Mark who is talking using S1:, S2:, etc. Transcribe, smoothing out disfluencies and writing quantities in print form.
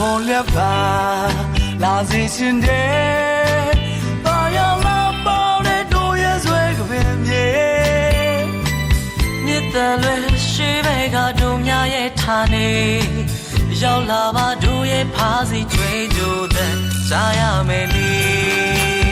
S1: ခွန်လက်ပါလာစီရှင်တဲ့ဘာရောက်လာပေါတဲ့တို့ရဲ့ဆွဲကပင်မြေ
S2: မြစ်တန်လွယ်ရှိဘဲကတို့များရဲ့ဌာနေရောက်လာပါတို့ရဲ့ဖားစီကြွေးကြိုတဲ့စားရမယ်လေ